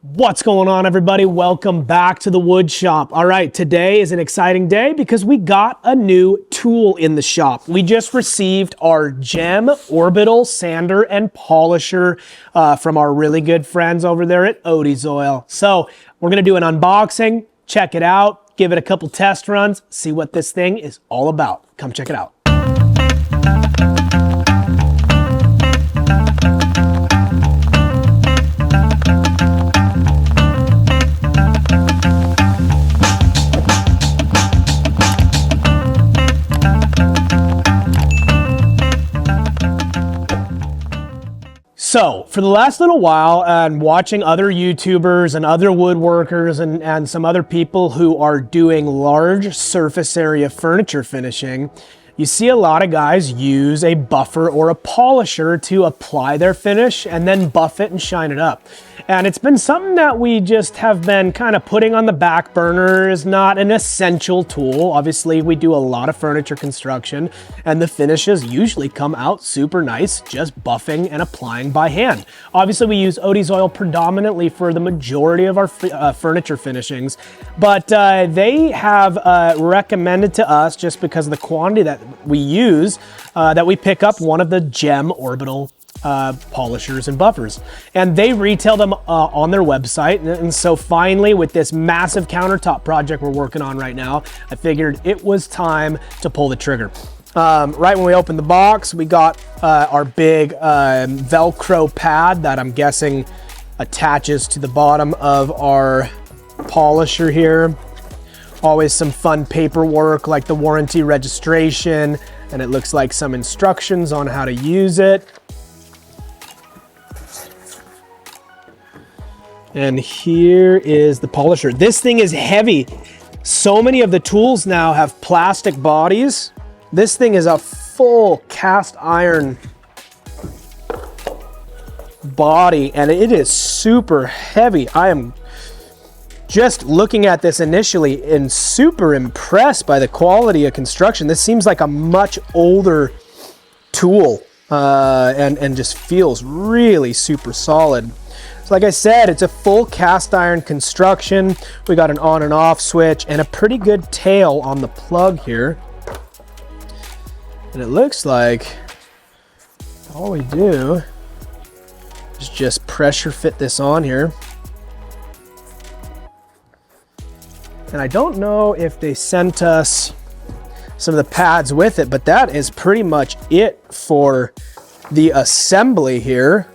What's going on, everybody? Welcome back to the wood shop. All right, today is an exciting day because we got a new tool in the shop. We just received our GEM Orbital sander and polisher from our really good friends over there at Orbital. So we're gonna do an unboxing, check it out, give it a couple test runs, see what this thing is all about. Come check it out. So for the last little while, and watching other YouTubers and other woodworkers and some other people who are doing large surface area furniture finishing, you see a lot of guys use a buffer or a polisher to apply their finish and then buff it and shine it up. And it's been something that we just have been kind of putting on the back burner. Is not an essential tool. Obviously, we do a lot of furniture construction and the finishes usually come out super nice, just buffing and applying by hand. Obviously, we use Orbital predominantly for the majority of our furniture finishings, but they have recommended to us, just because of the quantity that we use, that we pick up one of the GEM Orbital polishers and buffers, and they retail them on their website. And so finally, with this massive countertop project we're working on right now, I figured it was time to pull the trigger. Right when we opened the box, we got our big Velcro pad that I'm guessing attaches to the bottom of our polisher here. Always some fun paperwork like the warranty registration, and it looks like some instructions on how to use it. And here is the polisher. This thing is heavy. So many of the tools now have plastic bodies. This thing is a full cast iron body, and it is super heavy. I am just looking at this initially and super impressed by the quality of construction. This seems like a much older tool and just feels really super solid. So like I said, it's a full cast iron construction. We got an on and off switch and a pretty good tail on the plug here. And it looks like all we do is just pressure fit this on here. And I don't know if they sent us some of the pads with it, but that is pretty much it for the assembly here.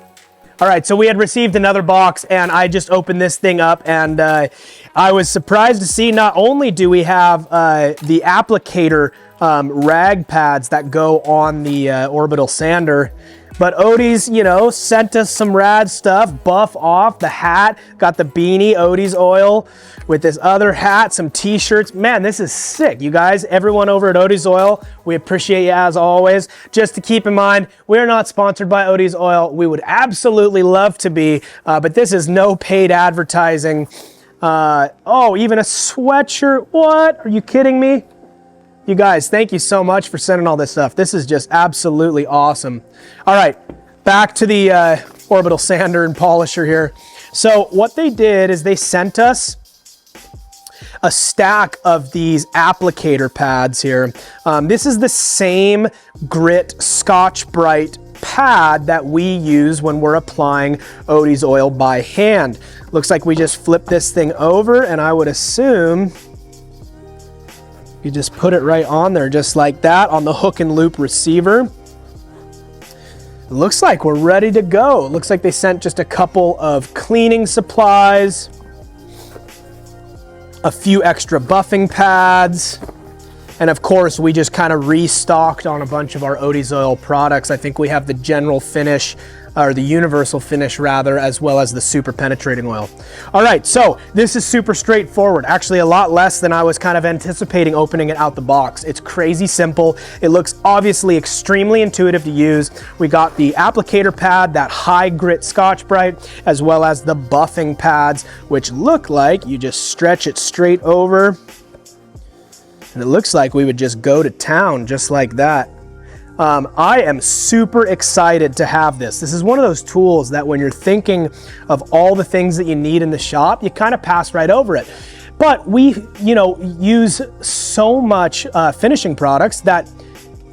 All right, so we had received another box, and I just opened this thing up, and I was surprised to see not only do we have the applicator rag pads that go on the Orbital sander, but Odie's, you know, sent us some rad stuff. Buff off the hat, got the beanie, Odie's oil, with this other hat, some t-shirts. Man, this is sick, you guys. Everyone over at Odie's Oil, we appreciate you as always. Just to keep in mind, we're not sponsored by Odie's Oil. We would absolutely love to be, but this is no paid advertising. Oh, even a sweatshirt. What? Are you kidding me? You guys, thank you so much for sending all this stuff. This is just absolutely awesome. All right, back to the Orbital sander and polisher here. So what they did is they sent us a stack of these applicator pads here. This is the same grit Scotch-Brite pad that we use when we're applying Odie's oil by hand. Looks like we just flip this thing over, and I would assume you just put it right on there just like that on the hook and loop receiver. It looks like we're ready to go. It looks like they sent just a couple of cleaning supplies, a few extra buffing pads, and of course we just kind of restocked on a bunch of our Orbital products. I think we have the general finish, or the universal finish rather, as well as the super penetrating oil. All right, so this is super straightforward. Actually a lot less than I was kind of anticipating opening it out the box. It's crazy simple. It looks obviously extremely intuitive to use. We got the applicator pad, that high grit Scotch-Brite, as well as the buffing pads, which look like you just stretch it straight over. And it looks like we would just go to town just like that. I am super excited to have this. This is one of those tools that when you're thinking of all the things that you need in the shop, you kind of pass right over it. But we, use so much finishing products that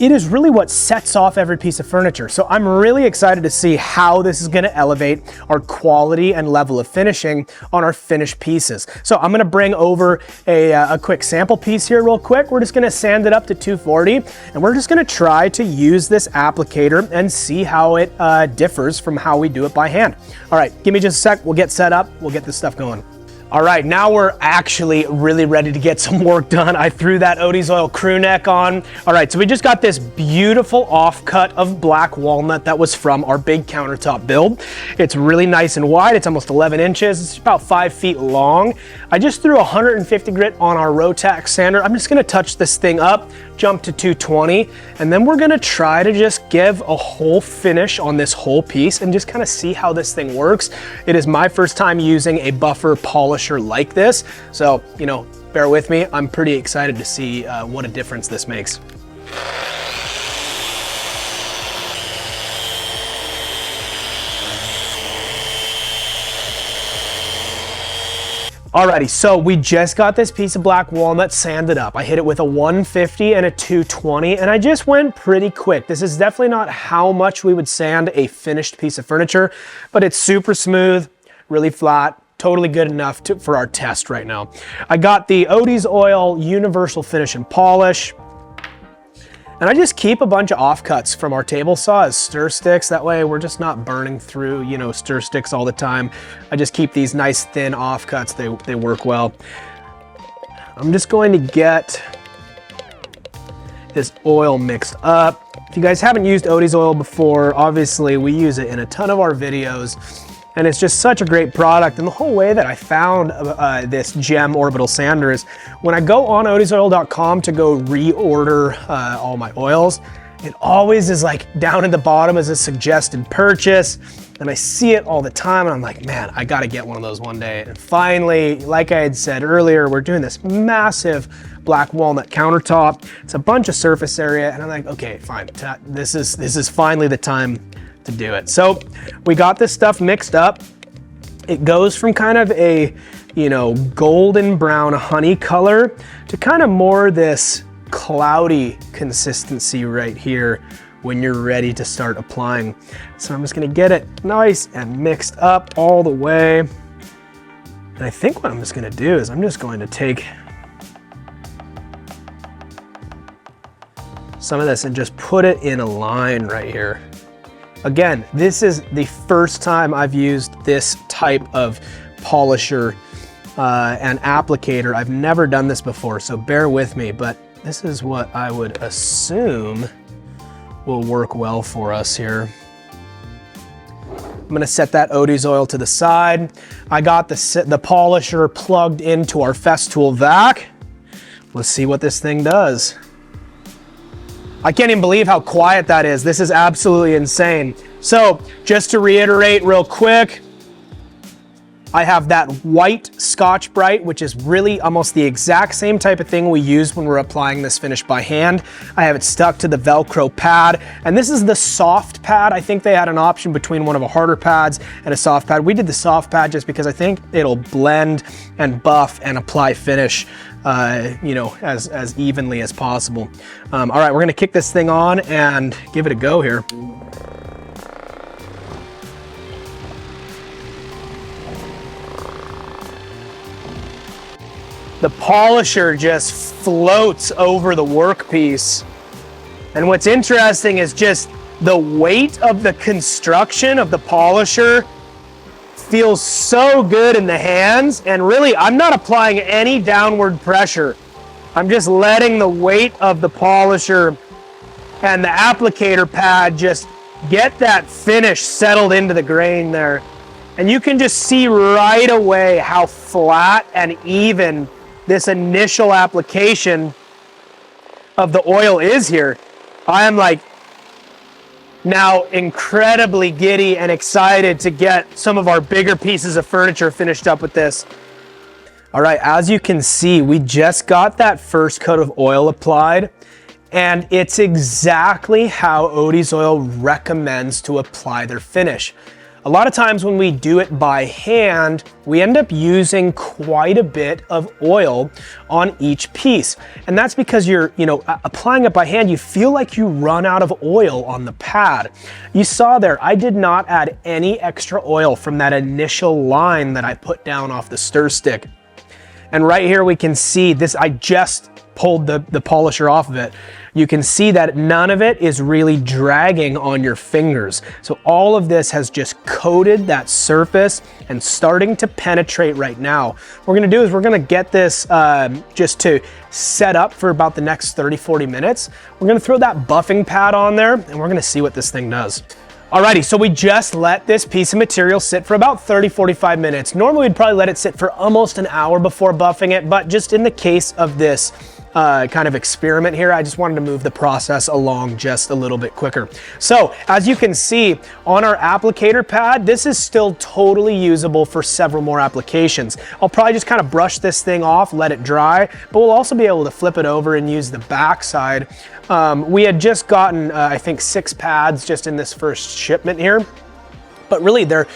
it is really what sets off every piece of furniture. So I'm really excited to see how this is gonna elevate our quality and level of finishing on our finished pieces. So I'm gonna bring over a quick sample piece here real quick. We're just gonna sand it up to 240, and we're just gonna try to use this applicator and see how it differs from how we do it by hand. All right, give me just a sec, we'll get set up, we'll get this stuff going. All right, now we're actually really ready to get some work done. I threw that Odie's Oil crew neck on. All right, so we just got this beautiful offcut of black walnut that was from our big countertop build. It's really nice and wide. It's almost 11 inches. It's about 5 feet long. I just threw 150 grit on our Rotax sander. I'm just gonna touch this thing up, jump to 220, and then we're gonna try to just give a whole finish on this whole piece and just kind of see how this thing works. It is my first time using a buffer polisher like this, so bear with me. I'm pretty excited to see what a difference this makes. Alrighty, so we just got this piece of black walnut sanded up. I hit it with a 150 and a 220, and I just went pretty quick. This is definitely not how much we would sand a finished piece of furniture, but it's super smooth, really flat, totally good enough for our test right now. I got the Odie's Oil Universal Finish and Polish. And I just keep a bunch of offcuts from our table saw as stir sticks. That way we're just not burning through, stir sticks all the time. I just keep these nice thin offcuts. They work well. I'm just going to get this oil mixed up. If you guys haven't used Odie's Oil before, obviously we use it in a ton of our videos. And it's just such a great product. And the whole way that I found this gem orbital sander is when I go on odiesoil.com to go reorder all my oils, it always is like down at the bottom as a suggested purchase. And I see it all the time and I'm like, man, I gotta get one of those one day. And finally, like I had said earlier, we're doing this massive black walnut countertop. It's a bunch of surface area and I'm like, okay, fine. This is finally the time to do it. So we got this stuff mixed up. It goes from kind of a, golden brown honey color to kind of more this cloudy consistency right here when you're ready to start applying. So I'm just gonna get it nice and mixed up all the way. And I think what I'm just gonna do is I'm just going to take some of this and just put it in a line right here. Again, this is the first time I've used this type of polisher and applicator. I've never done this before, so bear with me, but this is what I would assume will work well for us here. I'm gonna set that Odie's Oil to the side. I got the polisher plugged into our Festool vac. Let's see what this thing does. I can't even believe how quiet that is. This is absolutely insane. So just to reiterate real quick, I have that white Scotch Brite, which is really almost the exact same type of thing we use when we're applying this finish by hand. I have it stuck to the Velcro pad, and this is the soft pad. I think they had an option between one of a harder pads and a soft pad. We did the soft pad just because I think it'll blend and buff and apply finish as evenly as possible. All right, we're gonna kick this thing on and give it a go here. The polisher just floats over the workpiece. And what's interesting is just the weight of the construction of the polisher feels so good in the hands, and really I'm not applying any downward pressure. I'm just letting the weight of the polisher and the applicator pad just get that finish settled into the grain there. And you can just see right away how flat and even this initial application of the oil is here. I am like now incredibly giddy and excited to get some of our bigger pieces of furniture finished up with this. All right, as you can see, we just got that first coat of oil applied, And it's exactly how Odie's Oil recommends to apply their finish. A lot of times when we do it by hand, we end up using quite a bit of oil on each piece. And that's because you're, applying it by hand, you feel like you run out of oil on the pad. You saw there, I did not add any extra oil from that initial line that I put down off the stir stick. And right here we can see this, I just pulled the polisher off of it. You can see that none of it is really dragging on your fingers. So all of this has just coated that surface and starting to penetrate right now. What we're gonna do is we're gonna get this just to set up for about the next 30-40 minutes. We're gonna throw that buffing pad on there and we're gonna see what this thing does. Alrighty, so we just let this piece of material sit for about 30-45 minutes. Normally we'd probably let it sit for almost an hour before buffing it, but just in the case of this kind of experiment here, I just wanted to move the process along just a little bit quicker. So as you can see on our applicator pad, this is still totally usable for several more applications. I'll probably just kind of brush this thing off, let it dry, but we'll also be able to flip it over and use the back side. We had just gotten, I think 6 pads just in this first shipment here, but really they're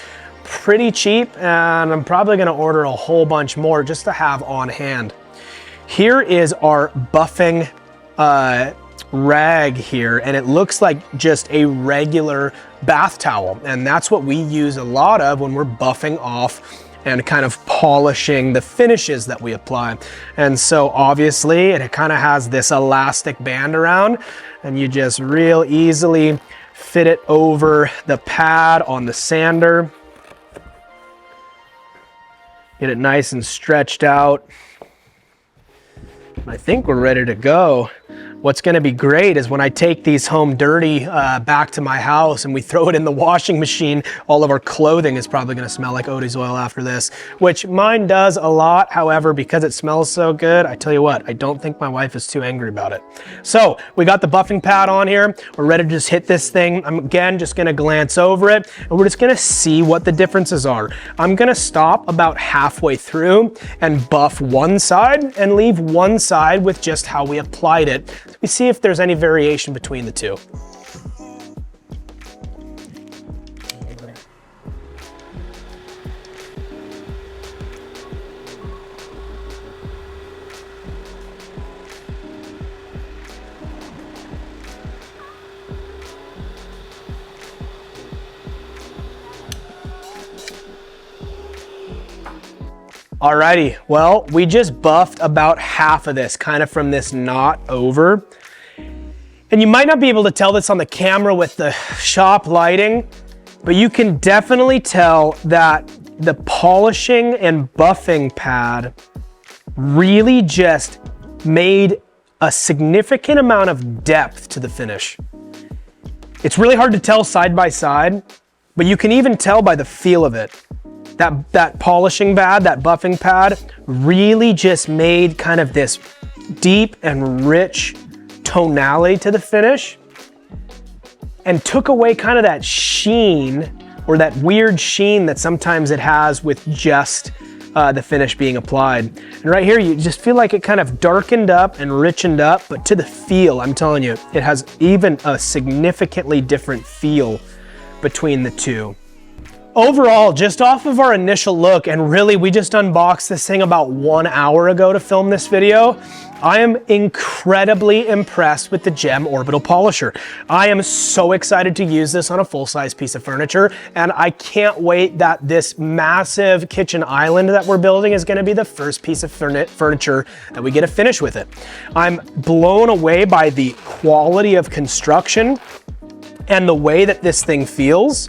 pretty cheap and I'm probably gonna order a whole bunch more just to have on hand. Here is our buffing rag here, and it looks like just a regular bath towel. And that's what we use a lot of when we're buffing off and kind of polishing the finishes that we apply. And so obviously it kind of has this elastic band around, and you just real easily fit it over the pad on the sander. Get it nice and stretched out. I think we're ready to go. What's gonna be great is when I take these home dirty back to my house and we throw it in the washing machine, all of our clothing is probably gonna smell like Odie's Oil after this, which mine does a lot. However, because it smells so good, I tell you what, I don't think my wife is too angry about it. So we got the buffing pad on here. We're ready to just hit this thing. I'm again just gonna glance over it and we're just gonna see what the differences are. I'm gonna stop about halfway through and buff one side and leave one side with just how we applied it. We see if there's any variation between the two. Alrighty, well, we just buffed about half of this, kind of from this knot over. And you might not be able to tell this on the camera with the shop lighting, but you can definitely tell that the polishing and buffing pad really just made a significant amount of depth to the finish. It's really hard to tell side by side, but you can even tell by the feel of it. That polishing pad, that buffing pad, really just made kind of this deep and rich tonality to the finish and took away kind of that sheen or that weird sheen that sometimes it has with just the finish being applied. And right here, you just feel like it kind of darkened up and richened up, but to the feel, I'm telling you, it has even a significantly different feel between the two. Overall, just off of our initial look, and really we just unboxed this thing about 1 hour ago to film this video, I am incredibly impressed with the GEM Orbital Polisher. I am so excited to use this on a full-size piece of furniture, and I can't wait that this massive kitchen island that we're building is gonna be the first piece of furniture that we get to finish with it. I'm blown away by the quality of construction and the way that this thing feels.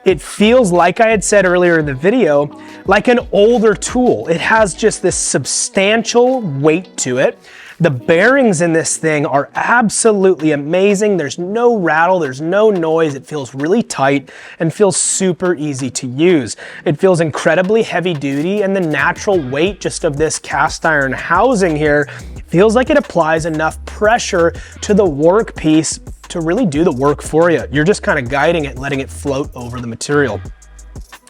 It feels, like I had said earlier in the video, like an older tool. It has just this substantial weight to it. The bearings in this thing are absolutely amazing. There's no rattle, there's no noise. It feels really tight and feels super easy to use. It feels incredibly heavy duty, and the natural weight just of this cast iron housing here feels like it applies enough pressure to the workpiece to really do the work for you. You're just kind of guiding it, letting it float over the material.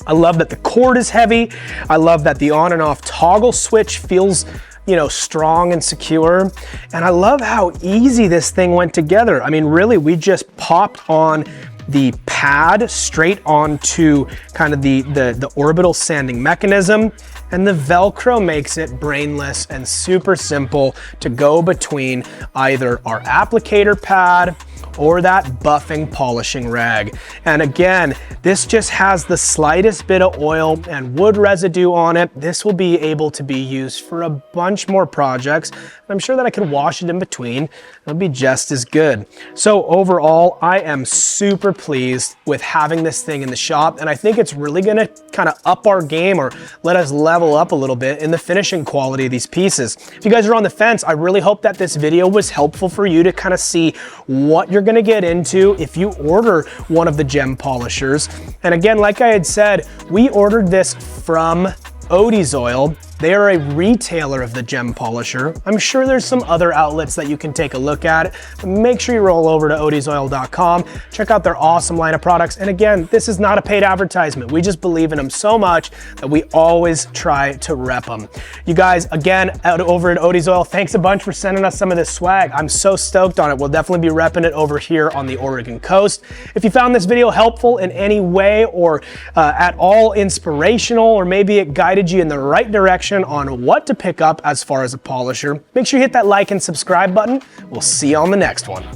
I love that the cord is heavy. I love that the on and off toggle switch feels you know, strong and secure. And I love how easy this thing went together. I mean, really, we just popped on the pad straight onto kind of the orbital sanding mechanism, and the Velcro makes it brainless and super simple to go between either our applicator pad or that buffing polishing rag. And again, this just has the slightest bit of oil and wood residue on it. This will be able to be used for a bunch more projects. I'm sure that I could wash it in between. It'll be just as good. So overall, I am super pleased with having this thing in the shop, and I think it's really gonna kind of up our game or let us level up a little bit in the finishing quality of these pieces. If you guys are on the fence, I really hope that this video was helpful for you to kind of see what you're gonna get into if you order one of the gem polishers. And again, like I had said, we ordered this from Orbital. They are a retailer of the gem polisher. I'm sure there's some other outlets that you can take a look at, but make sure you roll over to odiesoil.com, check out their awesome line of products. And again, this is not a paid advertisement. We just believe in them so much that we always try to rep them. You guys, again, over at Orbital, thanks a bunch for sending us some of this swag. I'm so stoked on it. We'll definitely be repping it over here on the Oregon coast. If you found this video helpful in any way or at all inspirational, or maybe it guided you in the right direction on what to pick up as far as a polisher, make sure you hit that like and subscribe button. We'll see you on the next one.